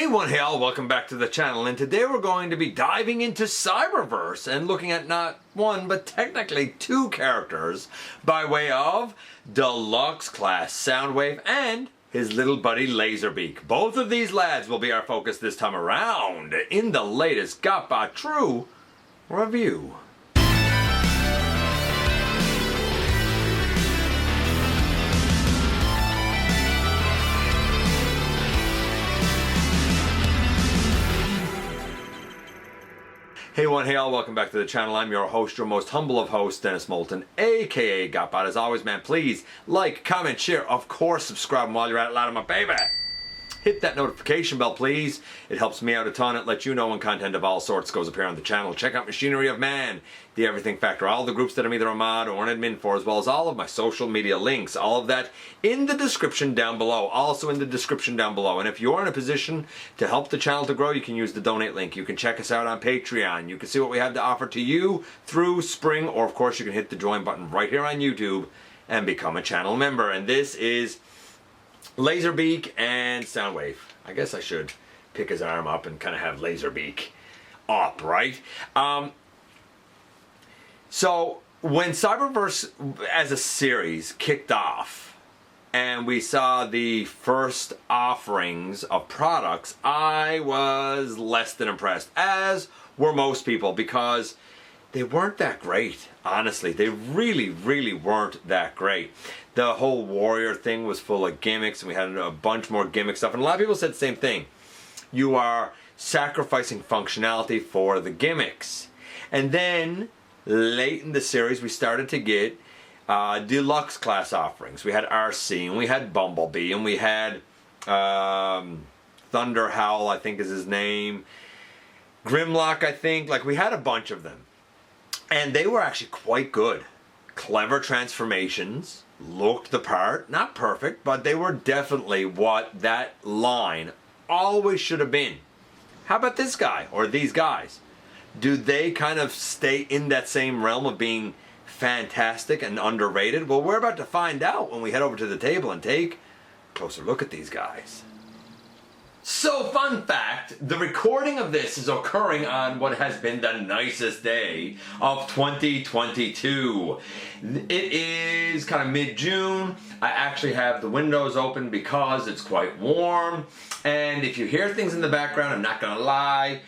Hey welcome back to the channel, and today we're going to be diving into Cyberverse and looking at not one but technically two characters by way of deluxe class Soundwave and his little buddy Laserbeak. Both of these lads will be our focus this time around in the latest GotBot True review. Hey all, welcome back to the channel. I'm your host, your most humble of hosts, Dennis Moulton, aka GotBot. As always, man, please like, comment, share, of course, subscribe, and while you're at it, loud of my baby, hit that notification bell, please. It helps me out a ton. It lets you know when content of all sorts goes up here on the channel. Check out Machinery of Man, The Everything Factor, all the groups that I'm either a mod or an admin for, as well as all of my social media links. All of that in the description down below. Also in the description down below. And if you're in a position to help the channel to grow, you can use the donate link. You can check us out on Patreon. You can see what we have to offer to you through Spring, or of course you can hit the join button right here on YouTube and become a channel member. And this is Laserbeak and Soundwave. I guess I should pick his arm up and kind of have Laserbeak up, right? So when Cyberverse as a series kicked off and we saw the first offerings of products, I was less than impressed, as were most people, because they weren't that great. Honestly, they really weren't that great. The whole warrior thing was full of gimmicks, and we had a bunch more gimmick stuff, and a lot of people said the same thing. You are sacrificing functionality for the gimmicks. And then late in the series we started to get deluxe class offerings. We had RC, and we had Bumblebee, and we had Thunder Howl, I think is his name, Grimlock, I think. Like, we had a bunch of them, and they were actually quite good. Clever transformations, looked the part, not perfect, but they were definitely what that line always should have been. How about this guy, or these guys? Do they kind of stay in that same realm of being fantastic and underrated? Well, we're about to find out when we head over to the table and take a closer look at these guys. So, fun fact, the recording of this is occurring on what has been the nicest day of 2022. It is kind of mid-June. I actually have the windows open because it's quite warm. And if you hear things in the background, I'm not going to lie,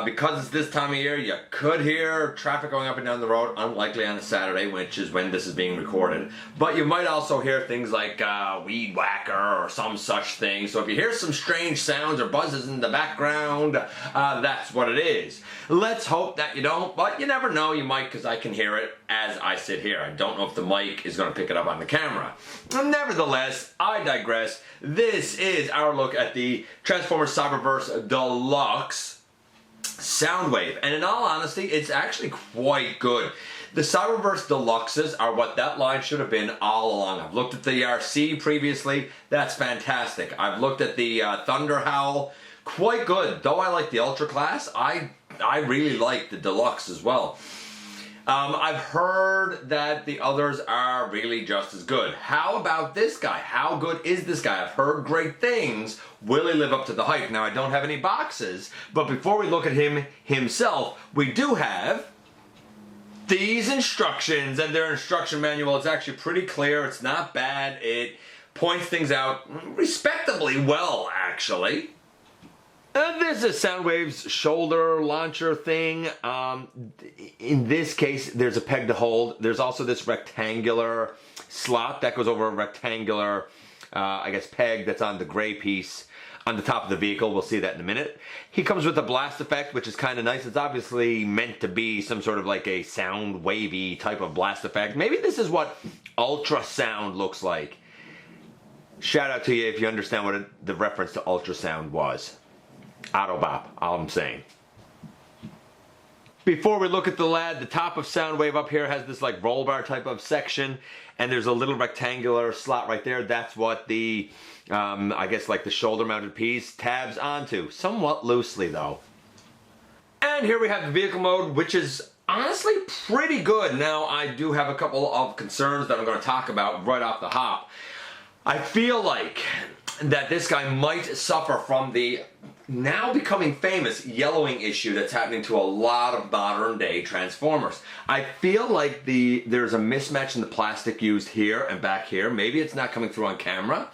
because it's this time of year, you could hear traffic going up and down the road, unlikely on a Saturday, which is when this is being recorded. But you might also hear things like weed whacker or some such thing. So if you hear some strange sounds or buzzes in the background, that's what it is. Let's hope that you don't, but you never know, you might, because I can hear it as I sit here. I don't know if the mic is going to pick it up on the camera. Nevertheless, I digress. This is our look at the Transformers Cyberverse Deluxe Soundwave, and in all honesty, it's actually quite good. The Cyberverse Deluxes are what that line should have been all along. I've looked at the RC previously, that's fantastic. I've looked at the Thunder Howl, quite good. Though I like the Ultra class, I really like the Deluxe as well. I've heard that the others are really just as good. How about this guy? How good is this guy? I've heard great things. Will he live up to the hype? Now, I don't have any boxes, but before we look at him himself, we do have these instructions, and their instruction manual. It's actually pretty clear. It's not bad. It points things out respectably well, actually. This is Soundwave's shoulder launcher thing. In this case, there's a peg to hold. There's also this rectangular slot that goes over a rectangular, I guess, peg that's on the gray piece on the top of the vehicle. We'll see that in a minute. He comes with a blast effect, which is kind of nice. It's obviously meant to be some sort of like a sound wavy type of blast effect. Maybe this is what ultrasound looks like. Shout out to you if you understand what the reference to ultrasound was. Autobop, all I'm saying. Before we look at the lad, the top of Soundwave up here has this like roll bar type of section, and there's a little rectangular slot right there. That's what the, I guess like the shoulder mounted piece tabs onto. Somewhat loosely though. And here we have the vehicle mode, which is honestly pretty good. Now, I do have a couple of concerns that I'm going to talk about right off the hop. I feel like that this guy might suffer from the now becoming famous yellowing issue that's happening to a lot of modern day Transformers. I feel like there's a mismatch in the plastic used here and back here. Maybe it's not coming through on camera,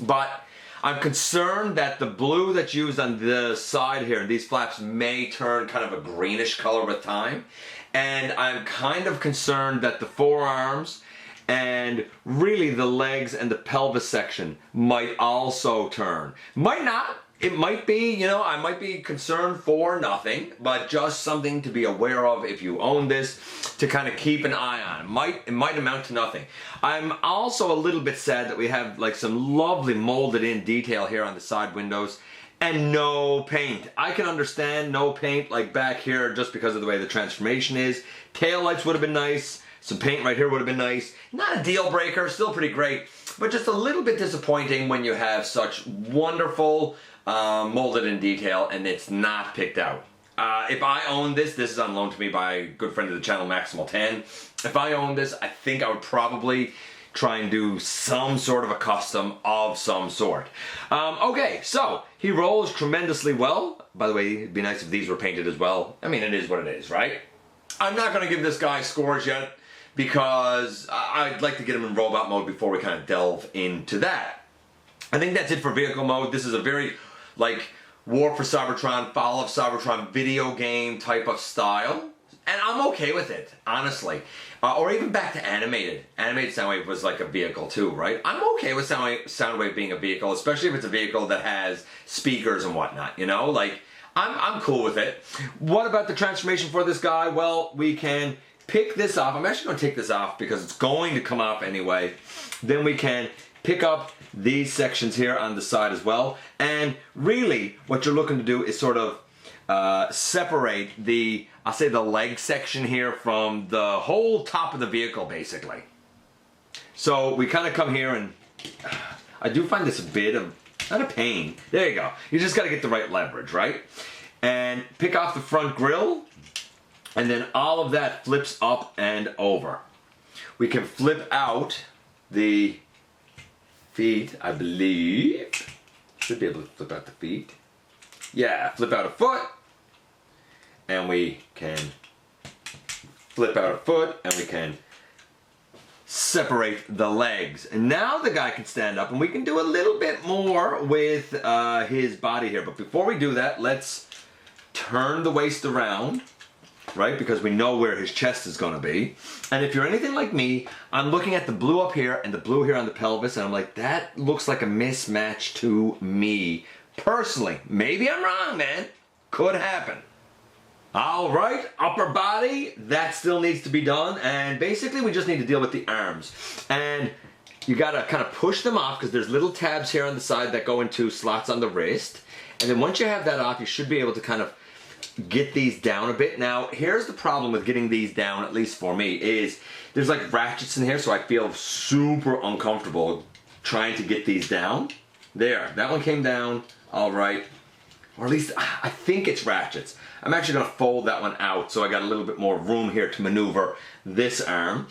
but I'm concerned that the blue that's used on the side here, these flaps may turn kind of a greenish color with time. And I'm kind of concerned that the forearms and really the legs and the pelvis section might also turn. Might not. It might be, you know, I might be concerned for nothing, but just something to be aware of if you own this, to kind of keep an eye on. It might amount to nothing. I'm also a little bit sad that we have like some lovely molded in detail here on the side windows and no paint. I can understand no paint like back here just because of the way the transformation is. Tail lights would have been nice. Some paint right here would have been nice. Not a deal breaker, still pretty great, but just a little bit disappointing when you have such wonderful molded in detail and it's not picked out. If I owned this, this is on loan to me by a good friend of the channel, Maximal10. If I owned this, I think I would probably try and do some sort of a custom of some sort. Okay, so he rolls tremendously well. By the way, it'd be nice if these were painted as well. I mean, it is what it is, right? I'm not going to give this guy scores yet because I'd like to get him in robot mode before we kind of delve into that. I think that's it for vehicle mode. This is a very, like, War for Cybertron, Fall of Cybertron video game type of style. And I'm okay with it, honestly. Or even back to animated. Animated Soundwave was like a vehicle too, right? I'm okay with Soundwave being a vehicle, especially if it's a vehicle that has speakers and whatnot, you know? Like, I'm cool with it. What about the transformation for this guy? Well, we can pick this off. I'm actually going to take this off because it's going to come off anyway. Then we can pick up these sections here on the side as well. And really, what you're looking to do is sort of separate the, I'll say the leg section here from the whole top of the vehicle, basically. So we kind of come here and I do find this a bit of, not a pain. There you go. You just got to get the right leverage, right? And pick off the front grille, and then all of that flips up and over. We can flip out the feet, I believe. Should be able to flip out the feet. Yeah, flip out a foot. And we can flip out a foot, and we can separate the legs. And now the guy can stand up, and we can do a little bit more with his body here. But before we do that, let's turn the waist around, right? Because we know where his chest is going to be. And if you're anything like me, I'm looking at the blue up here and the blue here on the pelvis, and I'm like, that looks like a mismatch to me personally. Maybe I'm wrong, man. Could happen. All right, upper body, that still needs to be done, and basically we just need to deal with the arms. And you gotta kind of push them off because there's little tabs here on the side that go into slots on the wrist. And then once you have that off, you should be able to kind of get these down a bit. Now, here's the problem with getting these down, at least for me, is there's like ratchets in here, so I feel super uncomfortable trying to get these down. There, that one came down, all right. Or at least, I think it's ratchets. I'm actually going to fold that one out so I got a little bit more room here to maneuver this arm.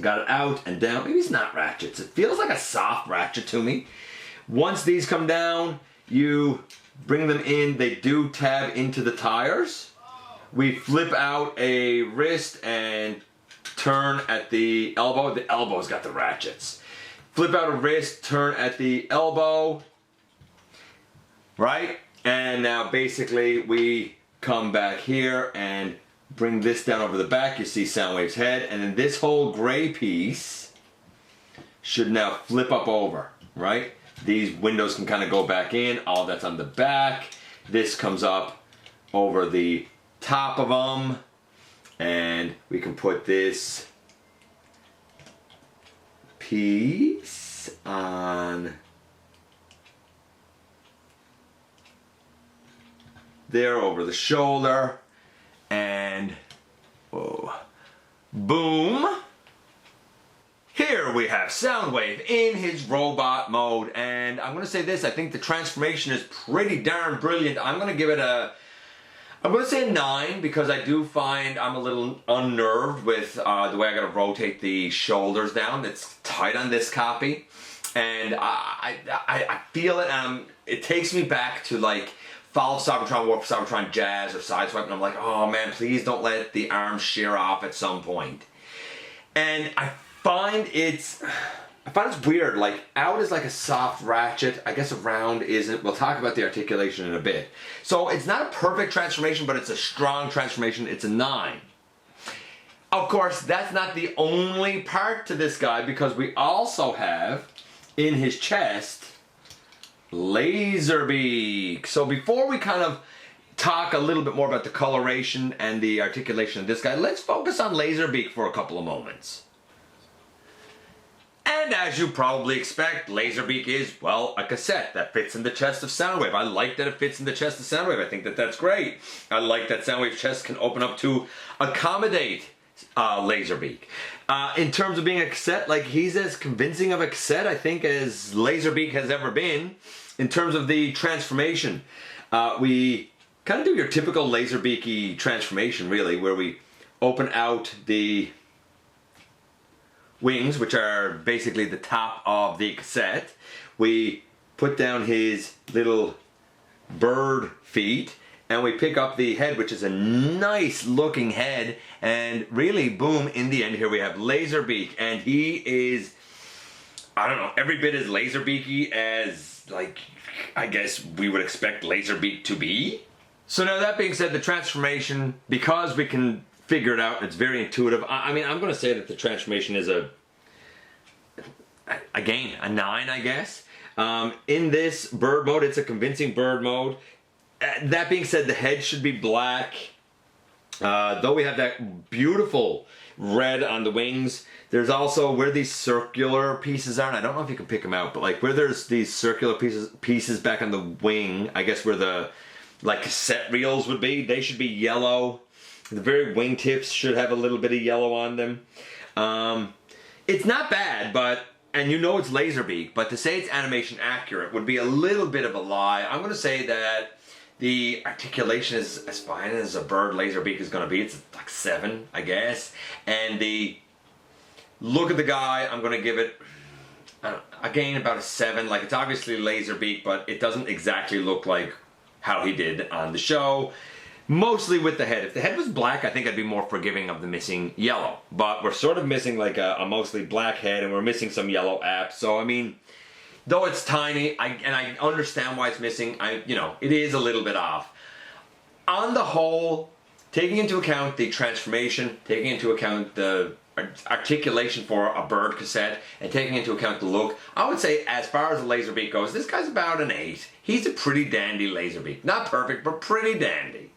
Got it out and down. Maybe it's not ratchets. It feels like a soft ratchet to me. Once these come down, you bring them in. They do tab into the tires. We flip out a wrist and turn at the elbow. The elbow's got the ratchets. Flip out a wrist, turn at the elbow. Right? And now basically we come back here and bring this down over the back. You see Soundwave's head, and then this whole gray piece should now flip up over, right? These windows can kind of go back in. All that's on the back. This comes up over the top of them, and we can put this piece on there over the shoulder, and whoa, boom. Here we have Soundwave in his robot mode, and I'm going to say this, I think the transformation is pretty darn brilliant. I'm going to give it a, I'm going to say a 9 because I do find I'm a little unnerved with the way I got to rotate the shoulders down. It's tight on this copy, and I feel it, and it takes me back to like followed Cybertron Warp, Cybertron Jazz, or Sideswipe, and I'm like, oh man, please don't let the arms shear off at some point. And I find it's weird. Like, out is like a soft ratchet. I guess around isn't. We'll talk about the articulation in a bit. So it's not a perfect transformation, but it's a strong transformation. It's a 9. Of course, that's not the only part to this guy, because we also have in his chest Laserbeak. So before we kind of talk a little bit more about the coloration and the articulation of this guy, let's focus on Laserbeak for a couple of moments. And as you probably expect, Laserbeak is, well, a cassette that fits in the chest of Soundwave. I like that it fits in the chest of Soundwave. I think that that's great. I like that Soundwave's chest can open up to accommodate Laserbeak. In terms of being a cassette, like, he's as convincing of a cassette, I think, as Laserbeak has ever been. In terms of the transformation, we kind of do your typical Laserbeaky transformation, really, where we open out the wings, which are basically the top of the cassette. We put down his little bird feet, and we pick up the head, which is a nice looking head, and really, boom, in the end here we have Laserbeak, and he is, I don't know, every bit as Laserbeaky as, like, I guess we would expect Laserbeak to be. So now, that being said, the transformation, because we can figure it out, it's very intuitive. I mean, I'm going to say that the transformation is again, a 9, I guess. In this bird mode, it's a convincing bird mode. That being said, the head should be black. Though we have that beautiful red on the wings, there's also where these circular pieces are, and I don't know if you can pick them out, but like where there's these circular pieces back on the wing, I guess where the like cassette reels would be, they should be yellow. The very wingtips should have a little bit of yellow on them. It's not bad, but, and you know it's Laserbeak, but to say it's animation accurate would be a little bit of a lie. I'm going to say that the articulation is as fine as a bird Laserbeak is going to be. It's like 7, I guess. And the look of the guy, I'm going to give it, again, about a 7. Like, it's obviously Laserbeak, but it doesn't exactly look like how he did on the show. Mostly with the head. If the head was black, I think I'd be more forgiving of the missing yellow. But we're sort of missing like a mostly black head, and we're missing some yellow apps. So, I mean, though it's tiny, and I understand why it's missing, you know, it is a little bit off. On the whole, taking into account the transformation, taking into account the articulation for a bird cassette, and taking into account the look, I would say as far as the Laserbeak goes, this guy's about an 8. He's a pretty dandy Laserbeak. Not perfect, but pretty dandy.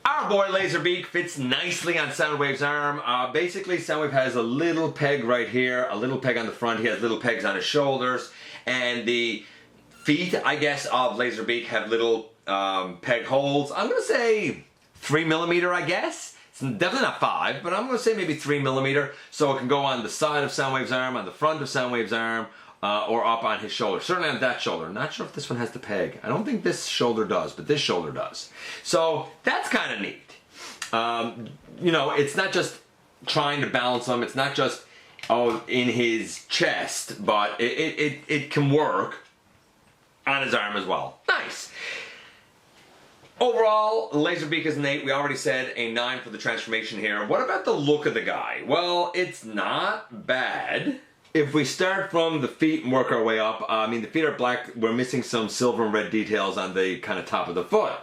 Our boy Laserbeak fits nicely on Soundwave's arm. Basically, Soundwave has a little peg right here, a little peg on the front. He has little pegs on his shoulders, and the feet, I guess, of Laserbeak have little peg holes. I'm going to say 3mm, I guess. It's definitely not 5, but I'm going to say maybe 3mm, so it can go on the side of Soundwave's arm, on the front of Soundwave's arm, or up on his shoulder. Certainly on that shoulder. Not sure if this one has the peg. I don't think this shoulder does, but this shoulder does. So that's kind of neat. You know, it's not just trying to balance him. It's not just, oh, in his chest, but it can work on his arm as well. Nice. Overall, Laserbeak is an 8. We already said a 9 for the transformation here. What about the look of the guy? Well, it's not bad. If we start from the feet and work our way up, I mean, the feet are black. We're missing some silver and red details on the kind of top of the foot.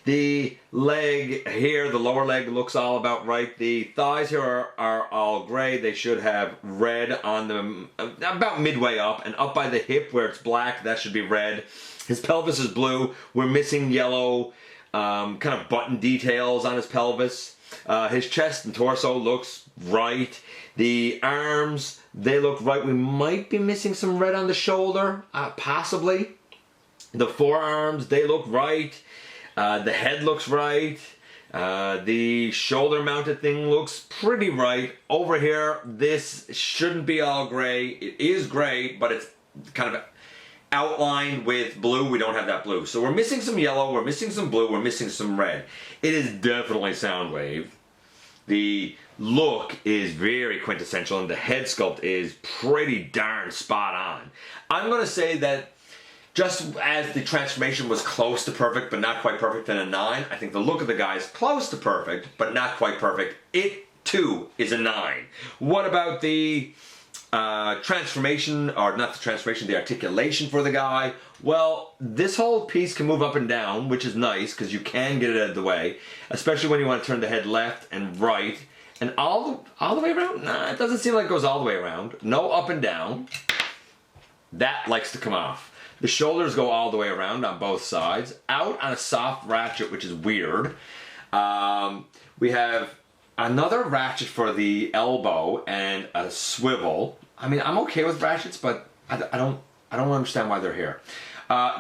The leg here, the lower leg, looks all about right. The thighs here are all gray. They should have red on them about midway up, and up by the hip where it's black, that should be red. His pelvis is blue. We're missing yellow kind of button details on his pelvis. His chest and torso looks right. The arms, they look right. We might be missing some red on the shoulder, possibly. The forearms, they look right. The head looks right. The shoulder mounted thing looks pretty right. Over here, this shouldn't be all gray. It is gray, but it's kind of outlined with blue. We don't have that blue. So we're missing some yellow, we're missing some blue, we're missing some red. It is definitely Soundwave. The look is very quintessential, and the head sculpt is pretty darn spot on. I'm going to say that just as the transformation was close to perfect but not quite perfect in a 9, I think the look of the guy is close to perfect but not quite perfect. It too is a 9. What about the transformation, or not the transformation, the articulation for the guy? Well, this whole piece can move up and down, which is nice because you can get it out of the way, especially when you want to turn the head left and right. And all the way around? Nah, it doesn't seem like it goes all the way around. No up and down. That likes to come off. The shoulders go all the way around on both sides. Out on a soft ratchet, which is weird. We have another ratchet for the elbow and a swivel. I mean, I'm okay with ratchets, but I don't understand why they're here.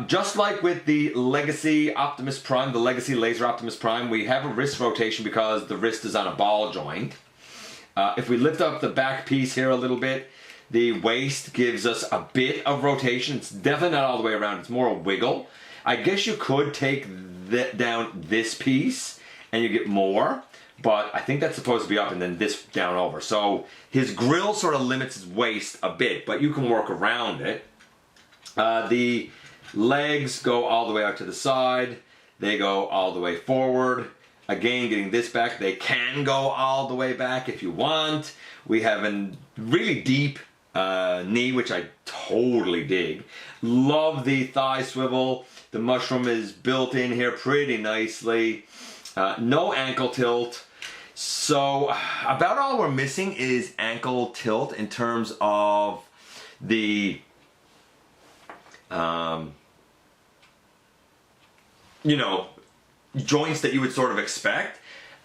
Just like with the Legacy Optimus Prime, the Legacy Laser Optimus Prime, we have a wrist rotation because the wrist is on a ball joint. If we lift up the back piece here a little bit, the waist gives us a bit of rotation. It's definitely not all the way around. It's more a wiggle. I guess you could take down this piece and you get more, but I think that's supposed to be up and then this down over. So his grill sort of limits his waist a bit, but you can work around it. The legs go all the way out to the side. They go all the way forward. Again, getting this back, they can go all the way back if you want. We have a really deep knee, which I totally dig. Love the thigh swivel. The mushroom is built in here pretty nicely. No ankle tilt. So about all we're missing is ankle tilt in terms of the you know, joints that you would sort of expect.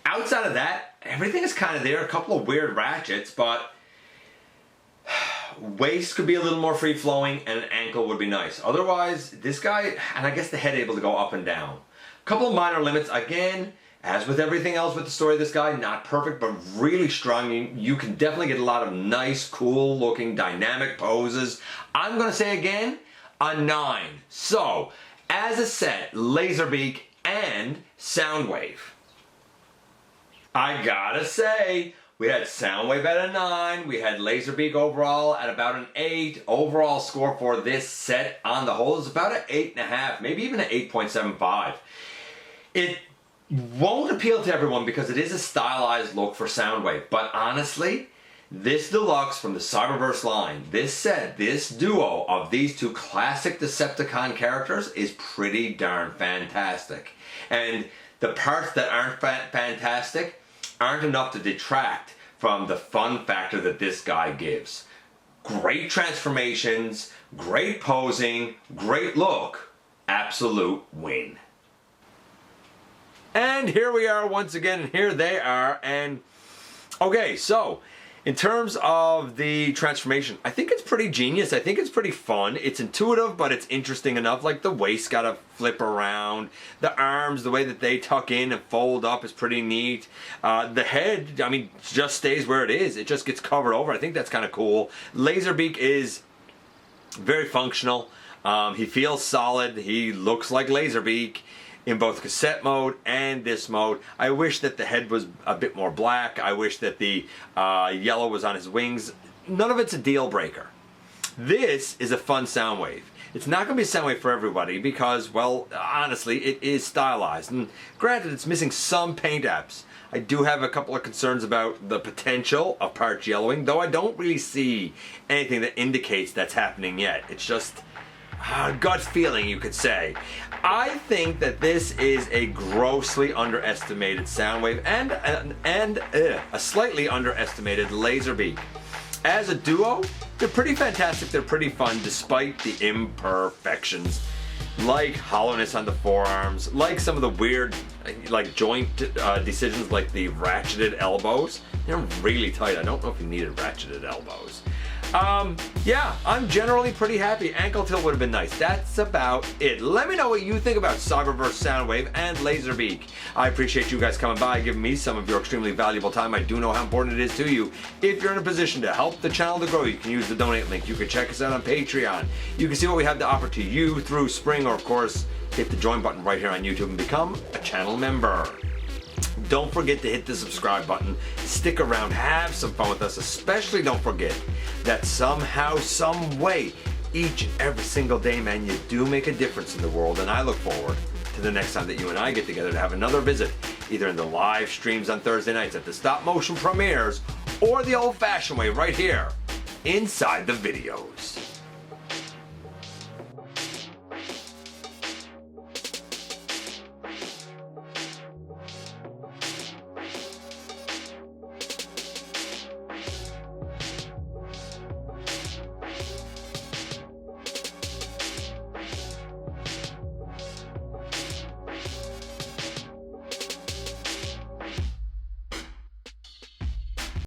Outside of that, everything is kind of there. A couple of weird ratchets, but waist could be a little more free-flowing and an ankle would be nice. Otherwise, this guy, and I guess the head able to go up and down. A couple of minor limits. Again, as with everything else with the story of this guy, not perfect, but really strong. You can definitely get a lot of nice, cool-looking, dynamic poses. I'm going to say again, a 9. So, as a set, Laserbeak and Soundwave. I gotta say, we had Soundwave at a 9, we had Laserbeak overall at about an 8. Overall score for this set on the whole is about an 8.5, maybe even an 8.75. It won't appeal to everyone because it is a stylized look for Soundwave, but honestly, this deluxe from the Cyberverse line, this set, this duo of these two classic Decepticon characters is pretty darn fantastic. And the parts that aren't fantastic aren't enough to detract from the fun factor that this guy gives. Great transformations, great posing, great look, absolute win. And here we are once again, and here they are, and okay, so in terms of the transformation, I think it's pretty genius. I think it's pretty fun. It's intuitive, but it's interesting enough. Like the waist got to flip around. The arms, the way that they tuck in and fold up is pretty neat. The head, I mean, just stays where it is. It just gets covered over. I think that's kind of cool. Laserbeak is very functional. He feels solid. He looks like Laserbeak in both cassette mode and this mode. I wish that the head was a bit more black. I wish that the yellow was on his wings. None of it's a deal breaker. This is a fun Soundwave. It's not going to be a Soundwave for everybody because, well, honestly, it is stylized. And granted, it's missing some paint apps. I do have a couple of concerns about the potential of parts yellowing, though I don't really see anything that indicates that's happening yet. It's just gut feeling, you could say. I think that this is a grossly underestimated Soundwave and a slightly underestimated Laserbeak. As a duo, they're pretty fantastic. They're pretty fun despite the imperfections, like hollowness on the forearms, like some of the weird like joint decisions, like the ratcheted elbows. They're really tight. I don't know if you needed ratcheted elbows. Yeah, I'm generally pretty happy. Ankle tilt would have been nice. That's about it. Let me know what you think about Cyberverse Soundwave and Laserbeak. I appreciate you guys coming by, giving me some of your extremely valuable time. I do know how important it is to you. If you're in a position to help the channel to grow, you can use the donate link. You can check us out on Patreon. You can see what we have to offer to you through Spring, or of course, hit the join button right here on YouTube and become a channel member. Don't forget to hit the subscribe button. Stick around, have some fun with us. Especially don't forget that somehow, some way, each and every single day, man. You do make a difference in the world, and I look forward to the next time that you and I get together to have another visit, either in the live streams on Thursday nights at the stop motion premieres or the old-fashioned way right here inside the videos.